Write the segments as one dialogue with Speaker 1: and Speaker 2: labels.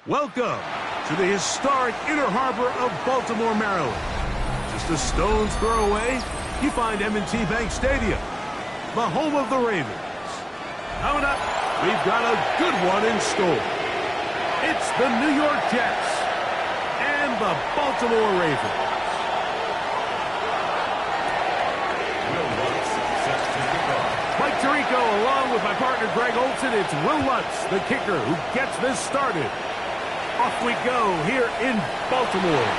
Speaker 1: Welcome to the historic Inner Harbor of Baltimore, Maryland. Just a stone's throw away, you find M&T Bank Stadium, the home of the Ravens. Coming up, we've got a good one in store. It's the New York Jets and the Baltimore Ravens. Mike Tirico along with my partner Greg Olson. It's Will Lutz, the kicker, who gets this started. Off we go here in Baltimore.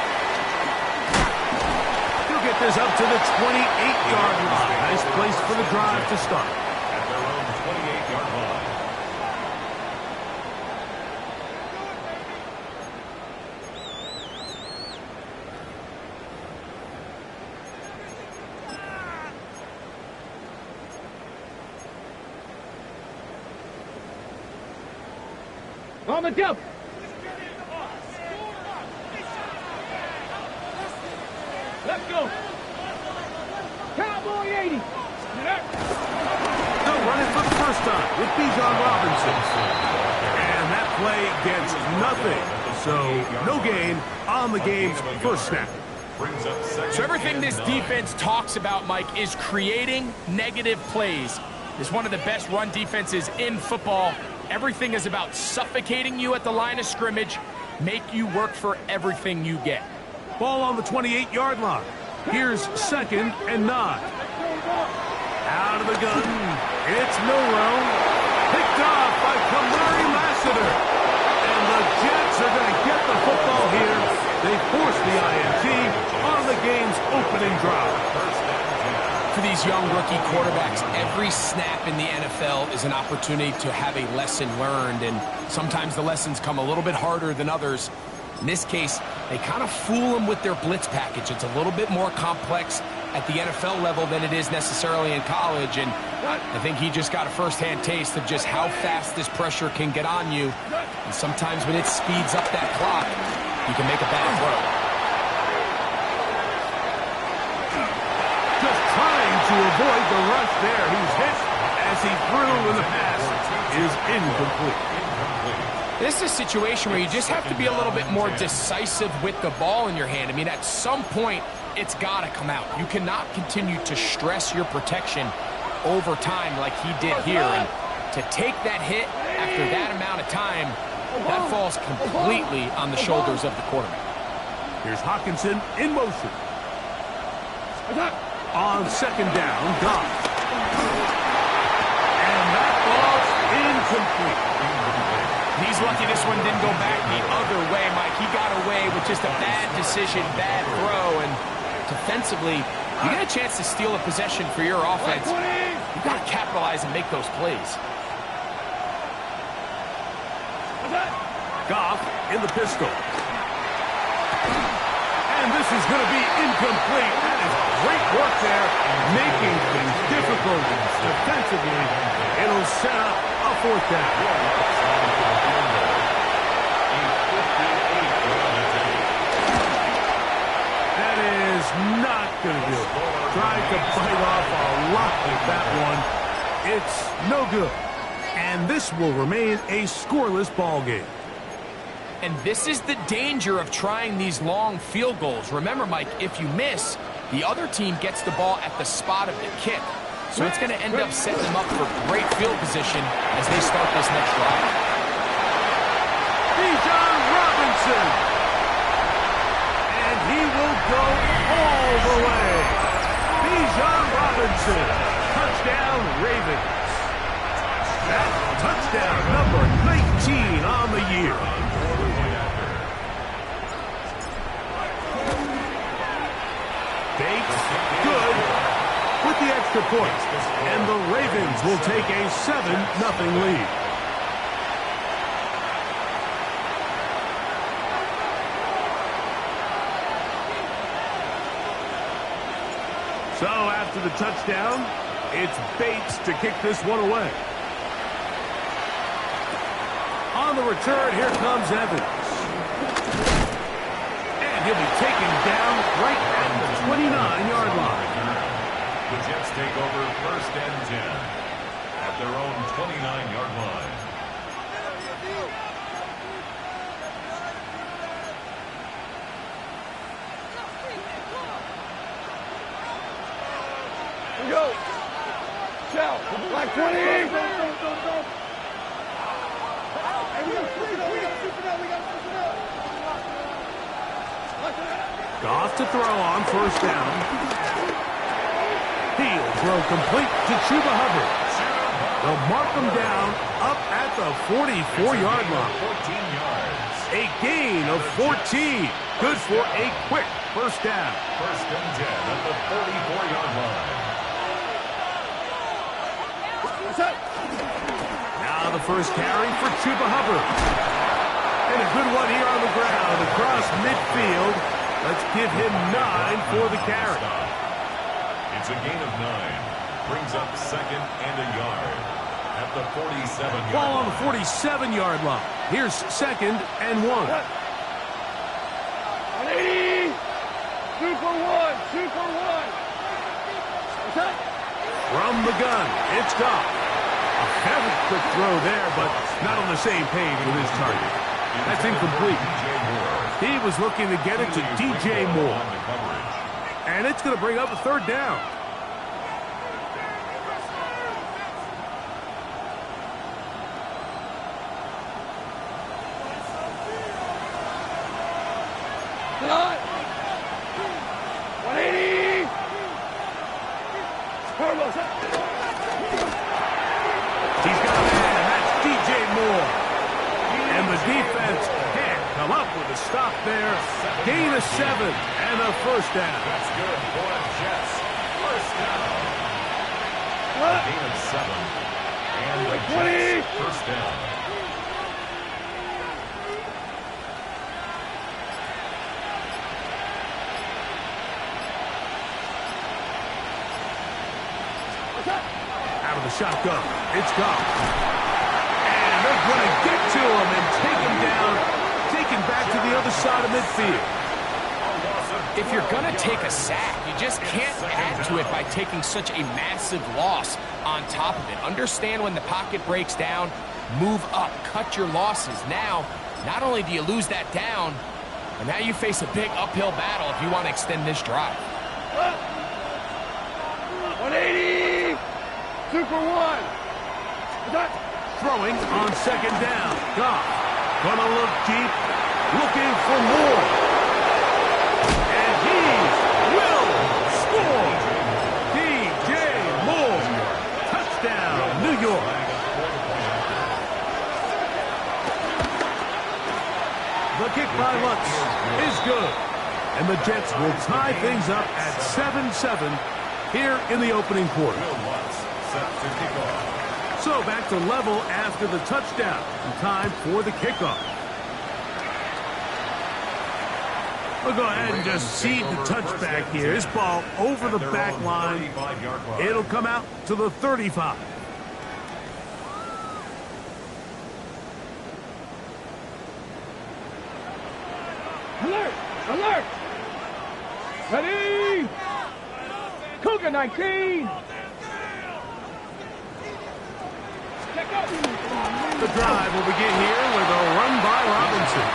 Speaker 1: He'll get this up to the 28-yard line. Nice place for the drive to start.
Speaker 2: At their own 28-yard line.
Speaker 3: On the jump. Let's go. Cowboy 80.
Speaker 1: They'll run it for the first time with Bijan Robinson. And that play gets nothing. So no gain on the game's first snap.
Speaker 4: So everything this defense talks about, Mike, is creating negative plays. It's one of the best run defenses in football. Everything is about suffocating you at the line of scrimmage, make you work for everything you get.
Speaker 1: Ball on the 28-yard line. Here's 2nd and 9. Out of the gun. It's Milrow. Picked off by Kamari Lassiter. And the Jets are going to get the football here. They force the INT on the game's opening drive.
Speaker 4: For these young rookie quarterbacks, every snap in the NFL is an opportunity to have a lesson learned, and sometimes the lessons come a little bit harder than others. In this case, they kind of fool them with their blitz package. It's a little bit more complex at the NFL level than it is necessarily in college, and I think he just got a first-hand taste of just how fast this pressure can get on you. And sometimes when it speeds up that clock, you can make a bad throw.
Speaker 1: Just trying to avoid the rush there. He's hit as he threw, and the pass is incomplete.
Speaker 4: This is a situation where you just have to be a little bit more decisive with the ball in your hand. I mean, at some point, it's got to come out. You cannot continue to stress your protection over time like he did here. And to take that hit after that amount of time, that falls completely on the shoulders of the quarterback.
Speaker 1: Here's Hawkinson in motion. On 2nd down, Goff. And that ball's incomplete.
Speaker 4: He's lucky this one didn't go back the other way, Mike. He got away with just a bad decision, bad throw, and defensively, you get a chance to steal a possession for your offense. You've got to capitalize and make those plays.
Speaker 1: Goff in the pistol. And this is going to be incomplete. That is great work there, making things difficult defensively. It'll set up a 4th down. That is not going to do it. Tried to bite off a lot with that one. It's no good. And this will remain a scoreless ball game.
Speaker 4: And this is the danger of trying these long field goals. Remember, Mike, if you miss, the other team gets the ball at the spot of the kick. So it's going to end up setting them up for great field position as they start this next drive.
Speaker 1: Bijan Robinson. And he will go all the way. Bijan Robinson. Touchdown, Ravens. That's touchdown number 19 on the year. extra point, and the Ravens will take a 7-0 lead. So after the touchdown, it's Bates to kick this one away. On the return, here comes Evans. And he'll be taken down right at the 29-yard line.
Speaker 2: The Jets take over 1st and 10 at their own 29-yard line.
Speaker 3: Go. Chow. Black 20.
Speaker 1: Goff to throw on 1st down. He'll throw complete to Chuba Hubbard. They'll mark him down up at the 44-yard line.
Speaker 2: 14 yards.
Speaker 1: A gain of 14. Good for a quick 1st down.
Speaker 2: 1st and 10 at the 44-yard line.
Speaker 1: Now the first carry for Chuba Hubbard. And a good one here on the ground across midfield. Let's give him 9 for the carry.
Speaker 2: It's a gain of 9. Brings up 2nd and a yard at the 47-yard line.
Speaker 1: Ball on the 47-yard line. Here's 2nd and 1.
Speaker 3: 180. 2 for 1. 2 for 1.
Speaker 1: From the gun, it's Goff. A very quick throw there, but not on the same page with his target. That's incomplete. He was looking to get it to DJ Moore. And it's going to bring up a 3rd down.
Speaker 3: Not. 180.
Speaker 1: He's got a man. That's DJ Moore. And the defense can't come up with a stop there. Gain of 7 and a 1st down.
Speaker 2: That's good for the Jets. 1st down. Gain of 7 and the Jets 1st down.
Speaker 1: Out of the shotgun, it's Goff. And they're going to get to him and take him down, taken back to the other side of midfield.
Speaker 4: If you're going to take a sack, you just can't add to it by taking such a massive loss on top of it. Understand when the pocket breaks down, move up, cut your losses. Now, not only do you lose that down, but now you face a big uphill battle if you want to extend this drive.
Speaker 3: 180. 2 for 1.
Speaker 1: Throwing on 2nd down. Goff gonna look deep, looking for more. And he will score. DJ Moore. Touchdown, New York. The kick by Lutz is good. And the Jets will tie things up at 7-7 here in the opening quarter. So back to level after the touchdown. And time for the kickoff. We'll go ahead and just seed the touchback here. This ball over the back line. It'll come out to the 35.
Speaker 3: Alert! Alert! Ready! Cougar 19!
Speaker 1: The drive will begin here with a run by Robinson.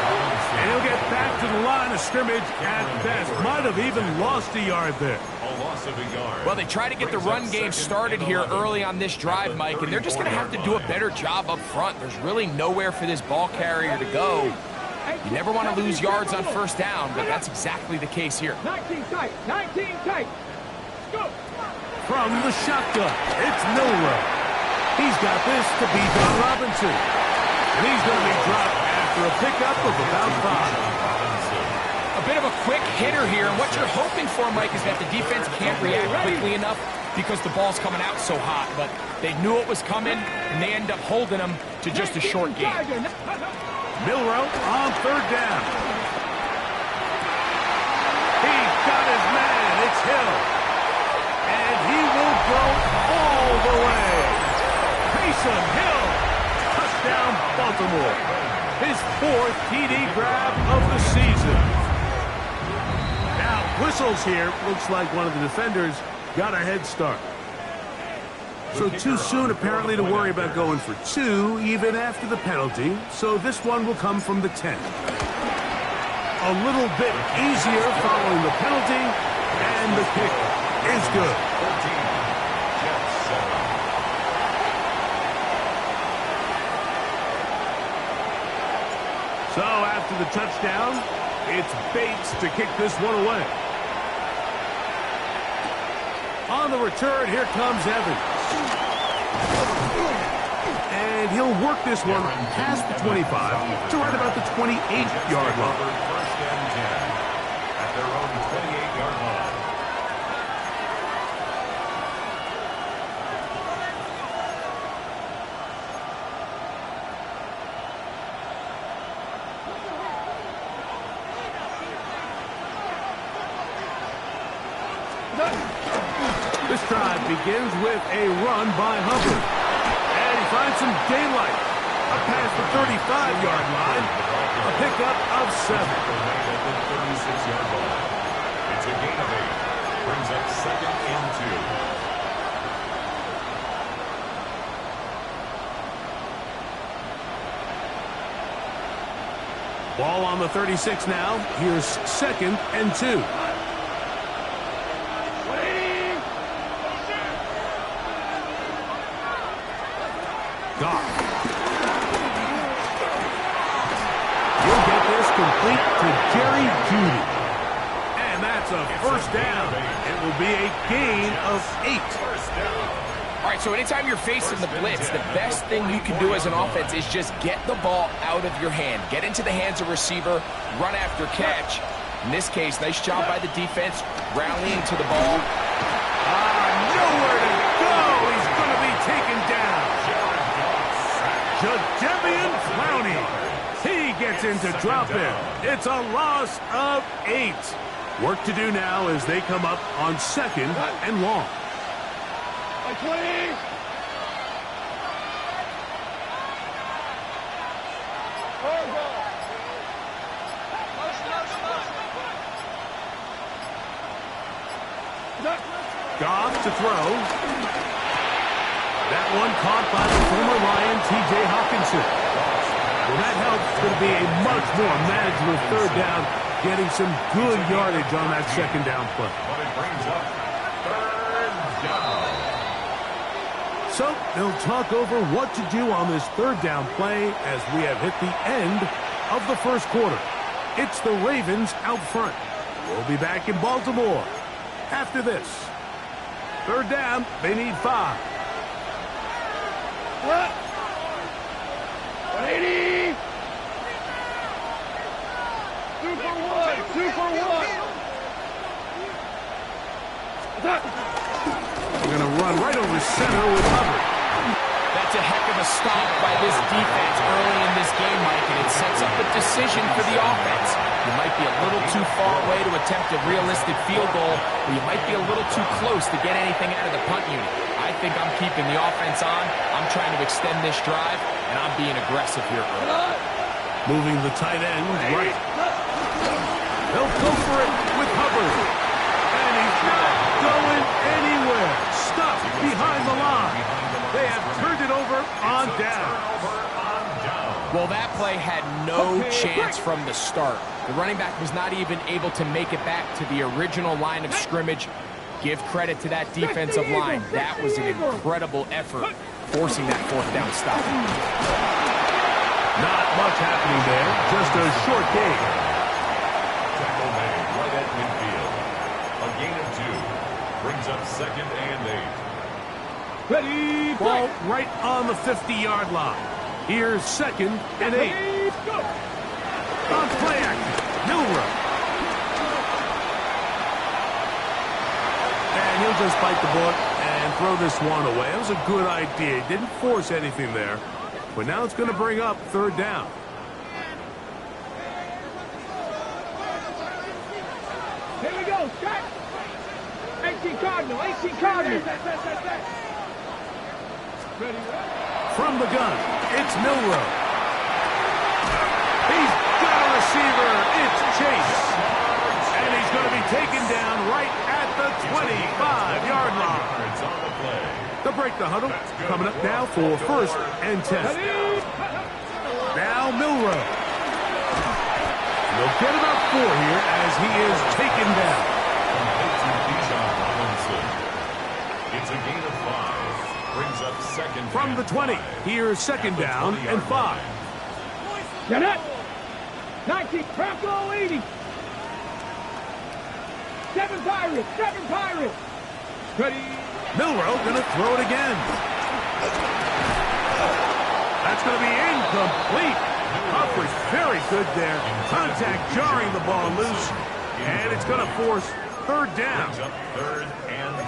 Speaker 1: And he'll get back to the line of scrimmage at best. Might have even lost a yard there.
Speaker 2: A loss of a yard.
Speaker 4: Well, they try to get the run game started here early on this drive, Mike, and they're just going to have to do a better job up front. There's really nowhere for this ball carrier to go. You never want to lose yards on 1st down, but that's exactly the case here.
Speaker 3: 19 tight! 19 tight! Go!
Speaker 1: From the shotgun, it's Milrow. He's got this to beat Don Robinson. And he's going to be dropped after a pickup of about 5.
Speaker 4: A bit of a quick hitter here, and what you're hoping for, Mike, is that the defense can't react quickly enough because the ball's coming out so hot, but they knew it was coming, and they end up holding them to just a short game.
Speaker 1: Milrow on third down. He got his man. It's Hill. And he will go all the way. Taysom Hill. Touchdown, Baltimore. His 4th TD grab of the season. Now, whistles here. Looks like one of the defenders got a head start. So too soon, apparently, to worry about going for 2, even after the penalty. So this one will come from the 10. A little bit easier following the penalty, and the kick is good.
Speaker 2: 14. Jets 7.
Speaker 1: So after the touchdown, it's Bates to kick this one away. On the return, here comes Evans. And he'll work this one past the 25 to right about the 28-yard line.
Speaker 2: First and 10 at their own 28-yard line.
Speaker 1: This drive begins with a run by Hubbard. And he finds some daylight. Up past the 35-yard line. A pickup of 7.
Speaker 2: At the 36-yard line. It's a gain of 8. Brings up 2nd and 2.
Speaker 1: Ball on the 36 now. Here's 2nd and 2. Goff. He'll get this complete to Jerry Jeudy. And that's a first down. It will be a gain of 8.
Speaker 4: All right, so anytime you're facing the blitz, the best thing you can do as an offense is just get the ball out of your hand. Get into the hands of receiver, run after catch. In this case, nice job by the defense, rallying to the ball.
Speaker 1: Nowhere to go. He's going to be taken down. Jadeveon Clowney. He gets into drop in. It's a loss of 8. Work to do now as they come up on 2nd and long. Goff to throw. That one caught by the former Lion, T.J. Hawkinson. Well, that helps to be a much more manageable third down, getting some good yardage on that 2nd down play.
Speaker 2: But it brings up 3rd down.
Speaker 1: So they'll talk over what to do on this 3rd down play as we have hit the end of the first quarter. It's the Ravens out front. We'll be back in Baltimore after this. 3rd down, they need 5.
Speaker 3: 180. 2 for 1. 2 for 1.
Speaker 1: We're going to run right over center with Hubbard.
Speaker 4: That's a heck of a stop by this defense early in this game, Mike, and it sets up a decision for the offense. You might be a little too far away to attempt a realistic field goal, or you might be a little too close to get anything out of the punt unit. I think I'm keeping the offense on. I'm trying to extend this drive, and I'm being aggressive here early.
Speaker 1: Moving the tight end right. They'll go for it with Hubbard. And he's not going anywhere. Stuck behind the line. They have turned it over on down.
Speaker 4: Well, that play had no chance from the start. The running back was not even able to make it back to the original line of scrimmage. Give credit to that defensive line. That was an incredible effort, forcing that 4th down stop.
Speaker 1: Not much happening there. Just a short gain.
Speaker 2: Tackle made right at midfield. A gain of 2. Brings up 2nd and 8.
Speaker 3: Ready,
Speaker 1: Ball right on the 50-yard line. Here's 2nd and 8. On play action, Milrow. And he'll just bite the bullet throw this one away. It was a good idea. He didn't force anything there. But now it's going to bring up third down.
Speaker 3: Here we go, set. 18 Cardinal, 18 Cardinal. Ready.
Speaker 1: From the gun, it's Milroe. He's got a receiver. It's Chase. And he's going to be taken down right at the 25-yard line. To break the huddle, coming up now for first and 10. Now Milroe. He'll get about 4 here as he is taken down.
Speaker 2: It's a gain of 5. Brings up second.
Speaker 1: From the 20, here's second down and 5.
Speaker 3: Get it. 19, Bronco 80. 7 Pirates, 7 Pirates. Ready.
Speaker 1: Milroe going to throw it again. That's going to be incomplete. Coverage very good there. Contact jarring the ball loose. And it's going to force third down.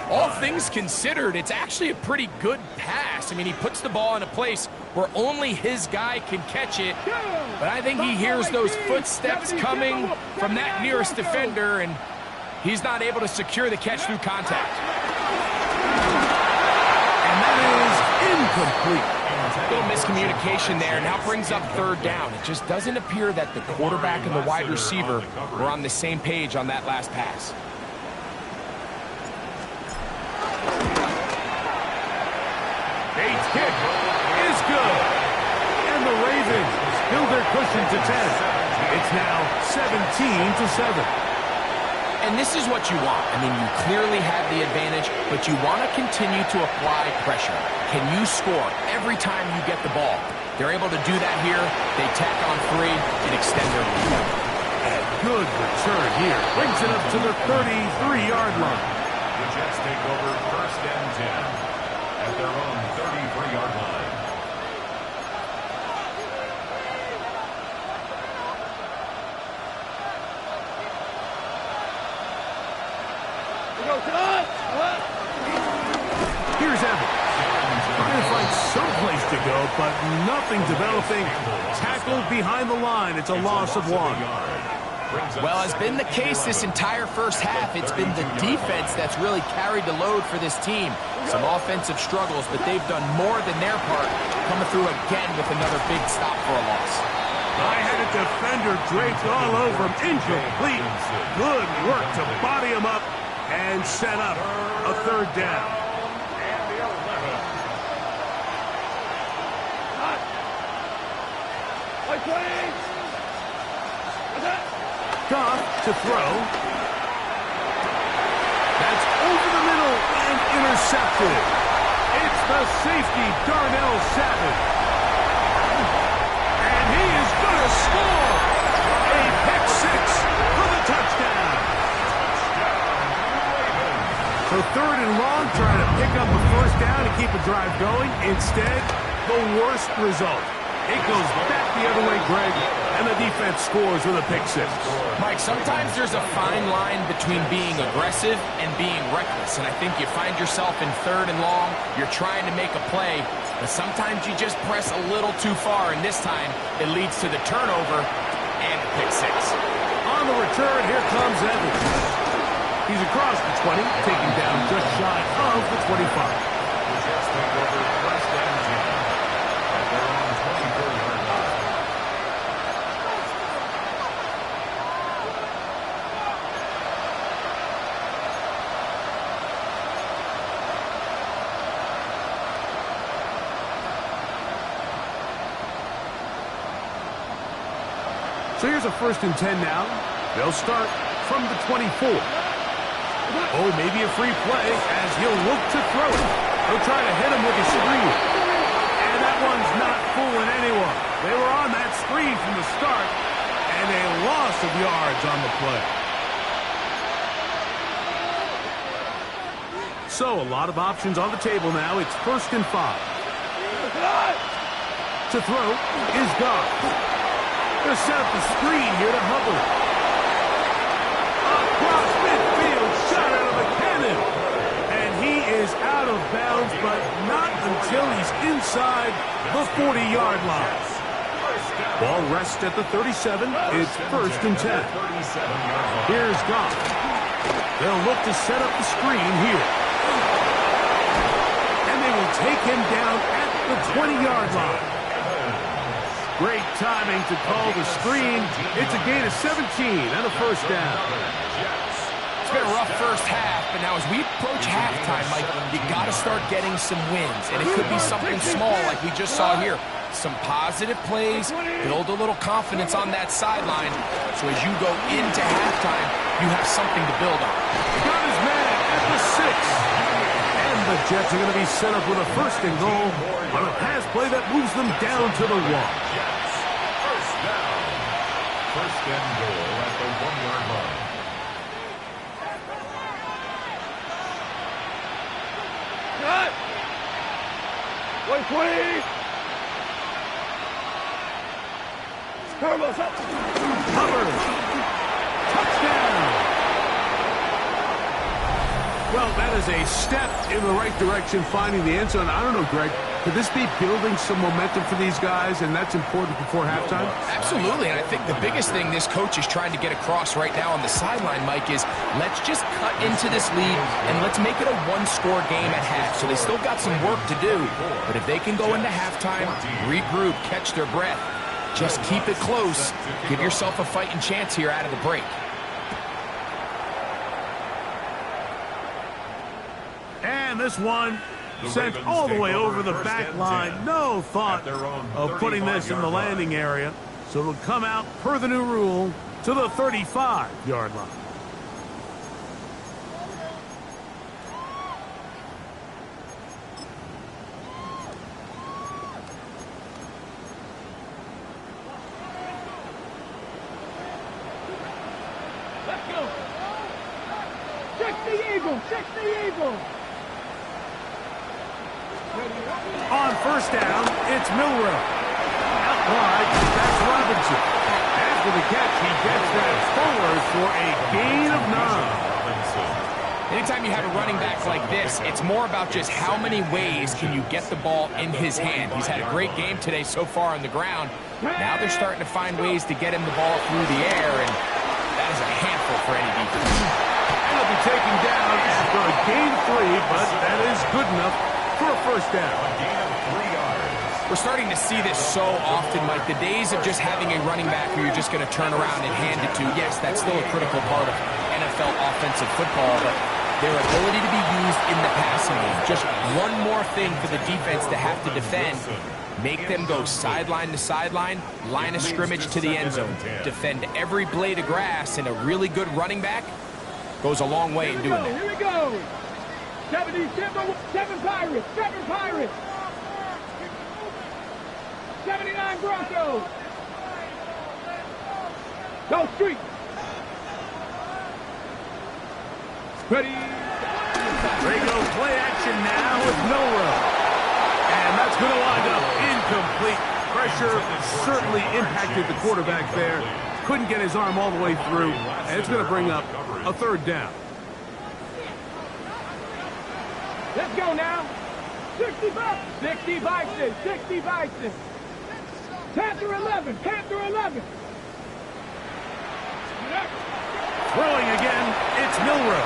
Speaker 4: All things considered, it's actually a pretty good pass. I mean, he puts the ball in a place where only his guy can catch it. But I think he hears those footsteps coming from that nearest defender, and he's not able to secure the catch through contact.
Speaker 1: And that is incomplete.
Speaker 4: A little miscommunication there. Now brings up third down. It just doesn't appear that the quarterback and the wide receiver were on the same page on that last pass.
Speaker 1: Bates' kick is good. And the Ravens build their cushion to 10. It's now 17-7.
Speaker 4: And this is what you want. I mean, you clearly have the advantage, but you want to continue to apply pressure. Can you score every time you get the ball? They're able to do that here. They tack on 3 and extend their lead.
Speaker 1: And good return here. Brings it up to the 33-yard line.
Speaker 2: The Jets take over first and 10 at their own 33-yard line.
Speaker 1: Here's Evans. Trying to find someplace to go, but nothing developing. Tackled behind the line. It's a loss of 1.
Speaker 4: Well, has been the case this entire first half. It's been the defense that's really carried the load for this team. Some offensive struggles, but they've done more than their part, coming through again with another big stop for a loss.
Speaker 1: I had a defender draped all over him. Incomplete. Good work to body him up and set up a third down. Goff to throw. That's over the middle and intercepted. It's the safety, Darnell Savage. And he is going to score. A pick 6 for the touchdown. So third and long, trying to pick up a first down and keep a drive going. Instead, the worst result. It goes back the other way, Greg, and the defense scores with a pick 6.
Speaker 4: Mike, sometimes there's a fine line between being aggressive and being reckless, and I think you find yourself in third and long, you're trying to make a play, but sometimes you just press a little too far, and this time it leads to the turnover and pick 6.
Speaker 1: On the return, here comes Evans. He's across the 20, taken down just shy of the 25.
Speaker 2: The Jets take over first and 10 at their own 24-yard line.
Speaker 1: So here's a first and 10 now. They'll start from the 24. Oh, maybe a free play as he'll look to throw it. He'll try to hit him with a screen. And that one's not fooling anyone. They were on that screen from the start, and a loss of yards on the play. So a lot of options on the table now. It's first and 5. To throw is Goff. Going to set up the screen here to Hubbard. Across midfield, shot out of the cannon. And he is out out of bounds, but not until he's inside the 40-yard line. Ball rests at the 37. It's 1st and 10. Here's Goff. They'll look to set up the screen here. And they will take him down at the 20-yard line. Great timing to call the screen. It's a gain of 17 and a 1st down.
Speaker 4: It's been a rough first half, but now as we approach halftime, Mike, you got to start getting some wins. And it could be something small like we just saw here. Some positive plays, build a little confidence on that sideline. So as you go into halftime, you have something to build on.
Speaker 1: Got his man at the 6. And the Jets are going to be set up with a 1st and goal on a pass play that moves them down to the 1.
Speaker 2: Jets, 1st down. 1st and goal at the 1-yard line.
Speaker 3: Cut! 120! Turbo's up!
Speaker 1: Hubbard! Touchdown! Well, that is a step in the right direction, finding the end zone. I don't know, Greg. Could this be building some momentum for these guys, and that's important before halftime?
Speaker 4: Absolutely, and I think the biggest thing this coach is trying to get across right now on the sideline, Mike, is let's just cut into this lead, and let's make it a one-score game at half. So they still got some work to do, but if they can go into halftime, regroup, catch their breath, just keep it close, give yourself a fighting chance here out of the break.
Speaker 1: And this one sent all the way over the back line. No thought of putting this in the landing area. So it'll come out, per the new rule, to the 35-yard line.
Speaker 3: Let's go! Check the eagle! Check the eagle!
Speaker 1: On 1st down, it's Milrow. Out wide, that's Robinson. After the catch, he gets that forward for a gain of 9.
Speaker 4: Anytime you have a running back like this, it's more about just how many ways can you get the ball in his hand. He's had a great game today so far on the ground. Now they're starting to find ways to get him the ball through the air, and that is a handful for any defense.
Speaker 1: And he'll be taken down after a gain 3, but that is good enough for a 1st down.
Speaker 2: A gain of 3 yards.
Speaker 4: We're starting to see this so often, Mike. The days of just having a running back who you're just going to turn around and hand it to, yes, that's still a critical part of NFL offensive football, but their ability to be used in the passing game, just one more thing for the defense to have to defend. Make them go sideline to sideline, line of scrimmage to the end zone. Defend every blade of grass, and a really good running back goes a long way in doing that.
Speaker 3: Here we go! 77 Pirates! 7 Pirates! 79 Broncos! Go Street! Ready!
Speaker 1: They go play action now with Milrow. And that's going to wind up incomplete. Pressure certainly impacted the quarterback there. Couldn't get his arm all the way through. And it's going to bring up a 3rd down.
Speaker 3: Let's go now. 60 Bison. 60 Bison. Panther 11. Panther 11.
Speaker 1: Throwing again, it's Milrow.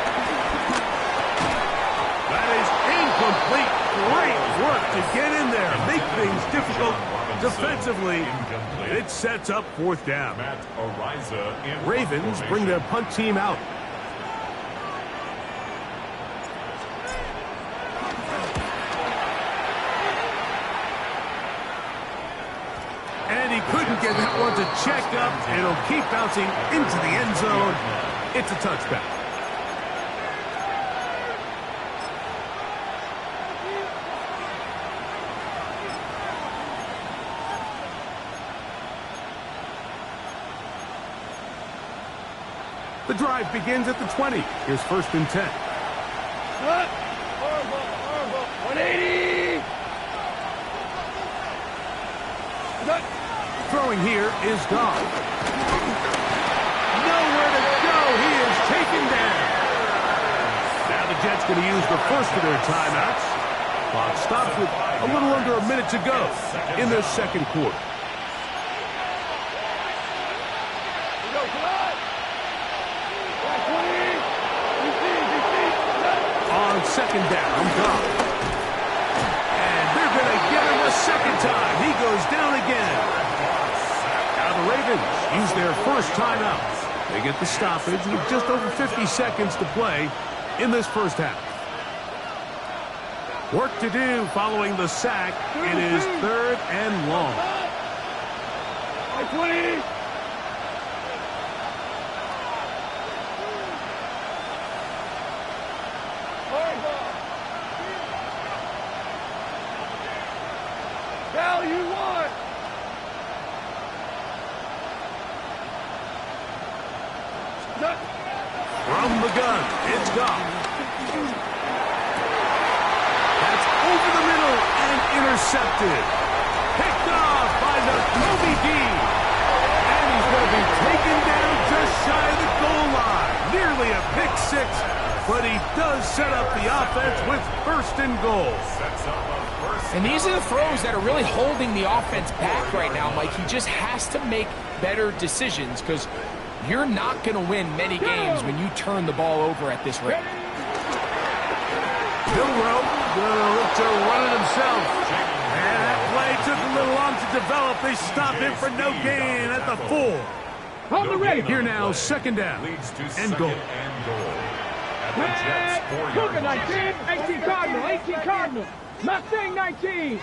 Speaker 1: That is incomplete. Great work to get in there. Make things difficult defensively. It sets up 4th down. Ravens bring their punt team out. And he couldn't get that one to check up. It'll keep bouncing into the end zone. It's a touchback. The drive begins at the 20. Here's 1st and 10.
Speaker 3: Horrible. 180.
Speaker 1: Throwing here is Goff. Nowhere to go. He is taken down. Now the Jets That's going to use the first of their timeouts. Clock stops with a little under a minute to go in the second quarter. On second down, gone. And they're going to get him a second time. He goes down again. Now the Ravens use their first timeout. They get the stoppage with just over 50 seconds to play in this first half. Work to do following the sack. It is 3rd and long.
Speaker 3: 20. Cal, you won.
Speaker 1: From the gun, it's gone. That's over the middle and intercepted. Picked off by the Kobe D. And he's going to be taken down just shy of the goal line. Nearly a pick six, but he does set up the offense with 1st and goal.
Speaker 4: And these are the throws that are really holding the offense back right now, Mike. He just has to make better decisions because you're not going to win many games when you turn the ball over at this rate.
Speaker 1: Milrow going to look to run it himself. And that play took a little long to develop. They stopped him for no gain at the 4.
Speaker 3: On the ready.
Speaker 1: Here now, second down and goal.
Speaker 3: Cougar 19, 18 Cardinal, 18 Cardinal. Mustang 19.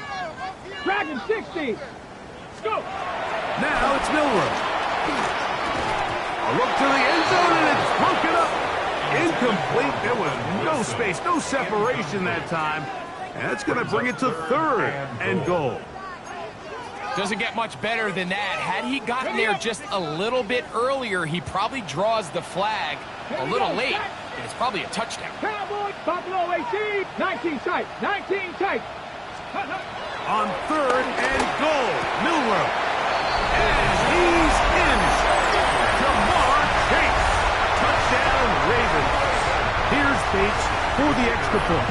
Speaker 3: Dragon 60. Let's go.
Speaker 1: Now it's Milrow. A look to the end zone, and it's broken up. Incomplete. There was no space, no separation that time. And that's going to bring it to 3rd and goal.
Speaker 4: Doesn't get much better than that. Had he gotten there just a little bit earlier, he probably draws the flag a little late, and it's probably a touchdown.
Speaker 3: Cowboy, Buffalo 18, 19 tight, 19 tight.
Speaker 1: On 3rd and goal, Milrow. And he's in. Jamar Chase. Touchdown, Ravens. Here's Bates for the extra point.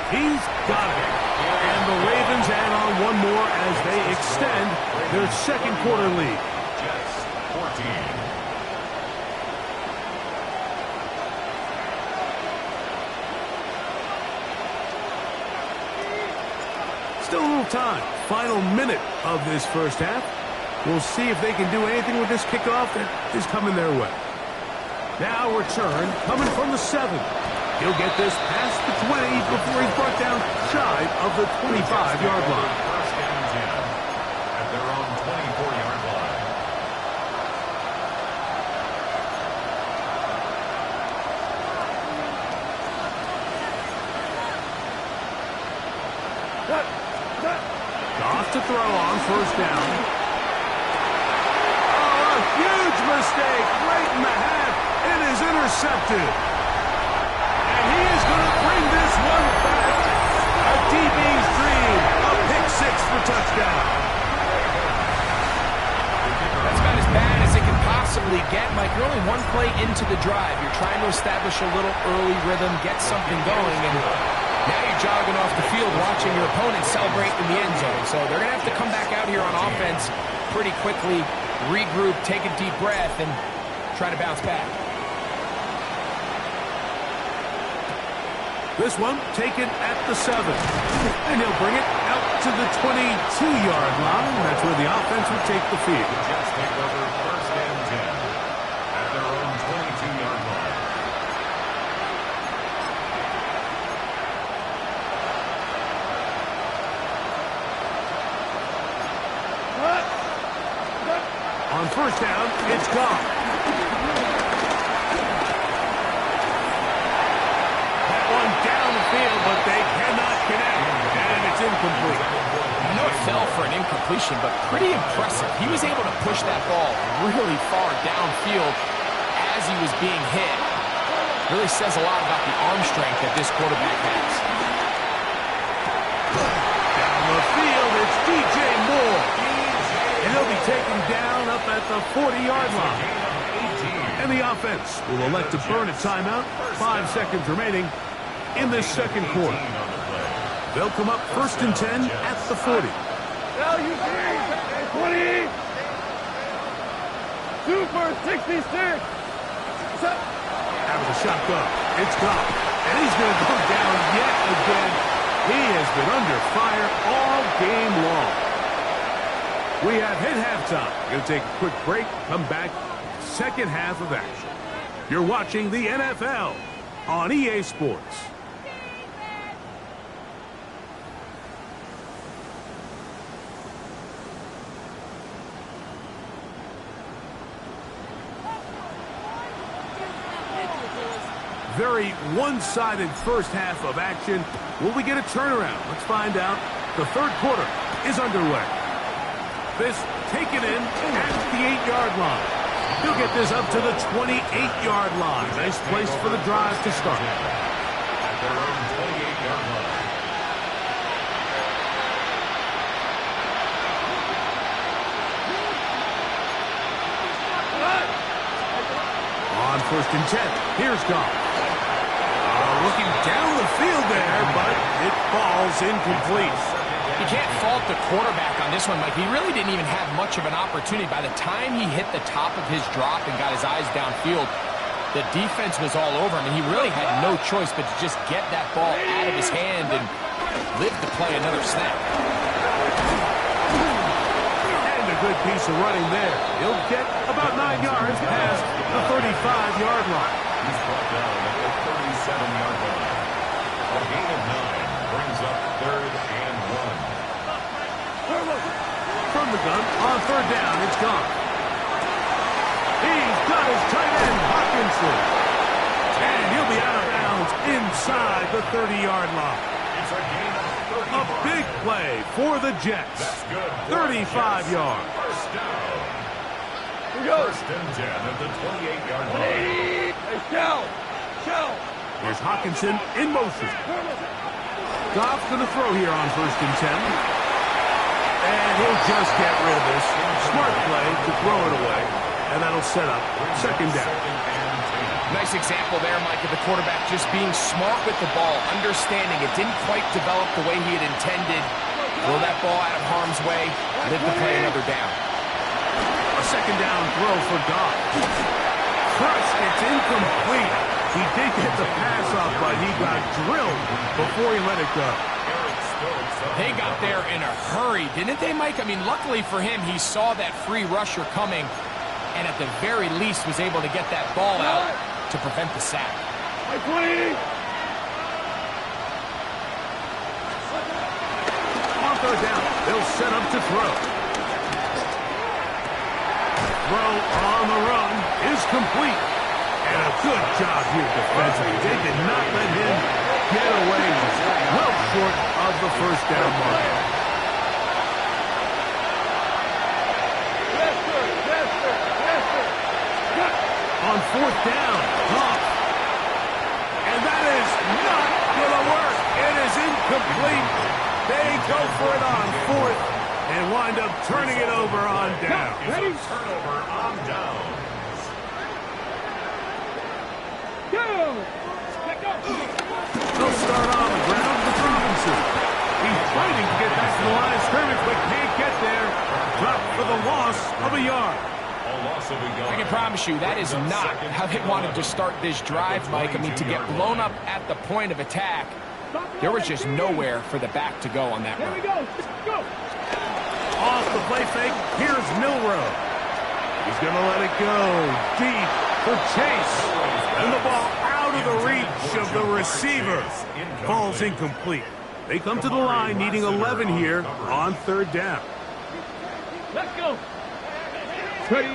Speaker 1: He's got it. And the Ravens add on one more as they extend their second quarter lead.
Speaker 2: Jets 14.
Speaker 1: Still a little time. Final minute of this first half. We'll see if they can do anything with this kickoff that is coming their way. Now return coming from the 7. He'll get this past the 20 before he's brought down shy of the 25-yard line.
Speaker 2: 1st and 10 at their own 24-yard line.
Speaker 1: Off to throw on 1st down. Oh, a huge mistake right in the half. It is intercepted. And he is going to bring this one back. A DB's dream. A pick 6 for touchdown.
Speaker 4: That's about as bad as it can possibly get, Mike. You're only one play into the drive. You're trying to establish a little early rhythm, get something going, and now you're jogging off the field watching your opponent celebrate in the end zone. So they're going to have to come back out here on offense pretty quickly, regroup, take a deep breath, and try to bounce back.
Speaker 1: This one taken at the 7. And he'll bring it out to the 22-yard line. That's where the offense will take the field.
Speaker 2: The Jets take over 1st and 10 at their own 22-yard line.
Speaker 1: On 1st down, it's gone. That one down the field, but they cannot connect. And it's incomplete.
Speaker 4: I know it fell for an incompletion, but pretty impressive. He was able to push that ball really far downfield as he was being hit. Really says a lot about the arm strength that this quarterback has.
Speaker 1: Down the field, it's DJ Moore. And he'll be taken down up at the 40-yard line. And the offense will elect to burn a timeout. 5 seconds remaining in this second quarter. They'll come up 1st and 10 at the 40.
Speaker 3: 20. 2 for 66.
Speaker 1: Having the shot go. It's gone. And he's going to go down yet again. He has been under fire all game long. We have hit halftime. Going to take a quick break. Come back. Second half of action. You're watching the NFL on EA Sports. Very one-sided first half of action. Will we get a turnaround? Let's find out. The third quarter is underway. This taken in at the 8-yard line. He'll get this up to the 28-yard line. Nice place for the drive to start.
Speaker 2: At their own 28-yard line.
Speaker 1: On 1st and 10, here's Goff. Looking down the field there, but it falls incomplete.
Speaker 4: You can't fault the quarterback on this one, Mike. He really didn't even have much of an opportunity. By the time he hit the top of his drop and got his eyes downfield, the defense was all over him, and he really had no choice but to just get that ball out of his hand and live to play another snap.
Speaker 1: And a good piece of running there. He'll get about 9 yards past the 35-yard line.
Speaker 2: He's brought down at the 37-yard line. A gain of 9 brings up 3rd and 1.
Speaker 1: From the gun, on 3rd down, it's gone. He's got his tight end, Hawkinson. And he'll be out of bounds inside the 30-yard line.
Speaker 2: It's a gain of 35.
Speaker 1: A big play for the Jets.
Speaker 2: That's good.
Speaker 1: 35 yards.
Speaker 2: First down. First and 10 at the 28-yard line.
Speaker 1: Here's Hawkinson in motion. Goff's going to throw here on 1st and 10. And he'll just get rid of this. Smart play to throw it away. And that'll set up 2nd down.
Speaker 4: Nice example there, Mike, of the quarterback just being smart with the ball, understanding it didn't quite develop the way he had intended. Throw that ball out of harm's way, live to play another down.
Speaker 1: A 2nd down throw for Goff. Crushed, it's incomplete. He did get the pass off, but he got drilled before he let it go.
Speaker 4: They got there in a hurry, didn't they, Mike? I mean, luckily for him, he saw that free rusher coming, and at the very least was able to get that ball out to prevent the sack.
Speaker 1: On 3rd down, they'll set up to throw. Throw on the run is complete. And a good job here defensively. They did not let him get away. Well short of the 1st down mark. On 4th down, Goff. And that is not going to work. It is incomplete. They go for it on 4th and wind up turning it over on down.
Speaker 2: Ready? Turnover on down.
Speaker 1: They'll start on the ground with Robinson. He's fighting to get back to the line of scrimmage, but can't get there. Dropped for the loss of a yard.
Speaker 4: I can promise you that is not how they wanted to start this drive, Mike. I mean, to get blown up at the point of attack, there was just nowhere for the back to go on that run.
Speaker 3: Go.
Speaker 1: Off the play fake, here's Milrow. He's going to let it go deep for Chase. And the ball out of the reach of the receiver. Ball's incomplete. They come to the line needing 11 here on 3rd down.
Speaker 3: Let's go. Ready.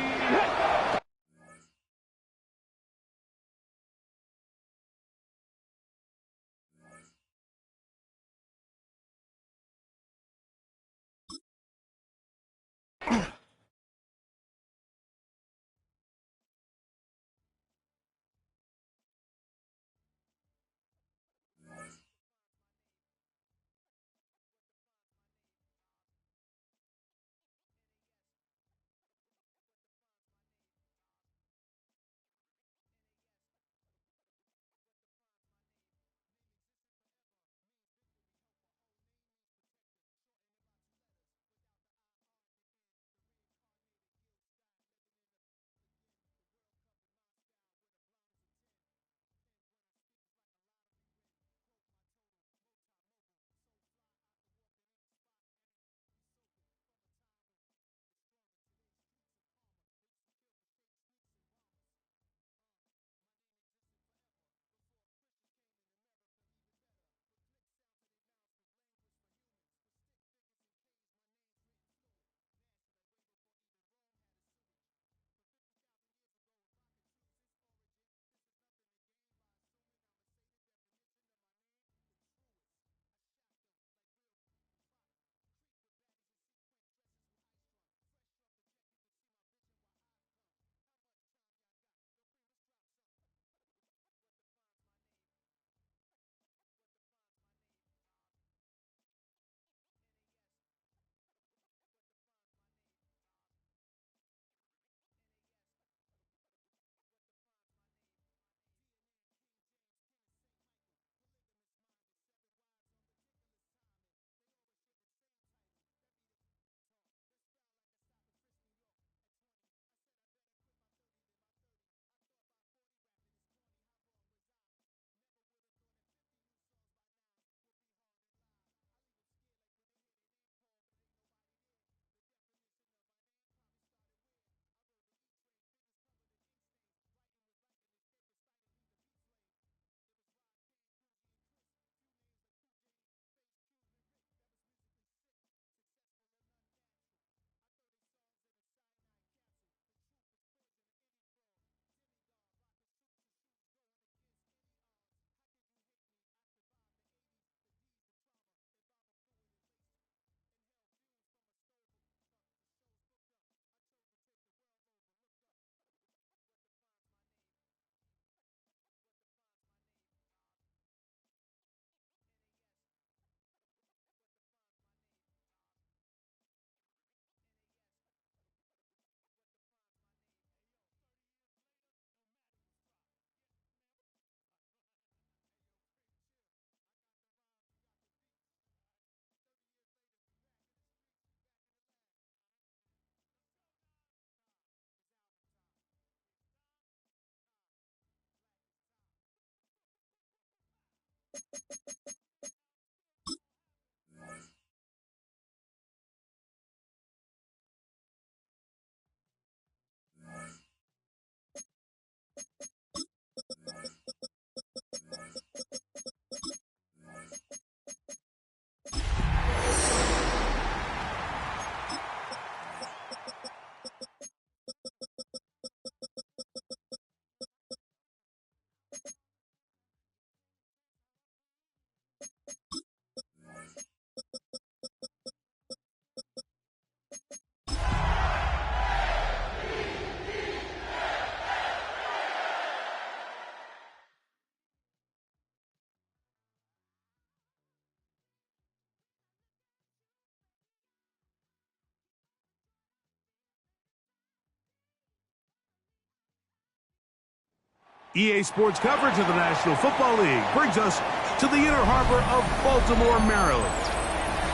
Speaker 1: EA Sports coverage of the National Football League brings us to the Inner Harbor of Baltimore, Maryland,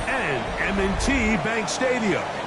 Speaker 1: and M&T Bank Stadium.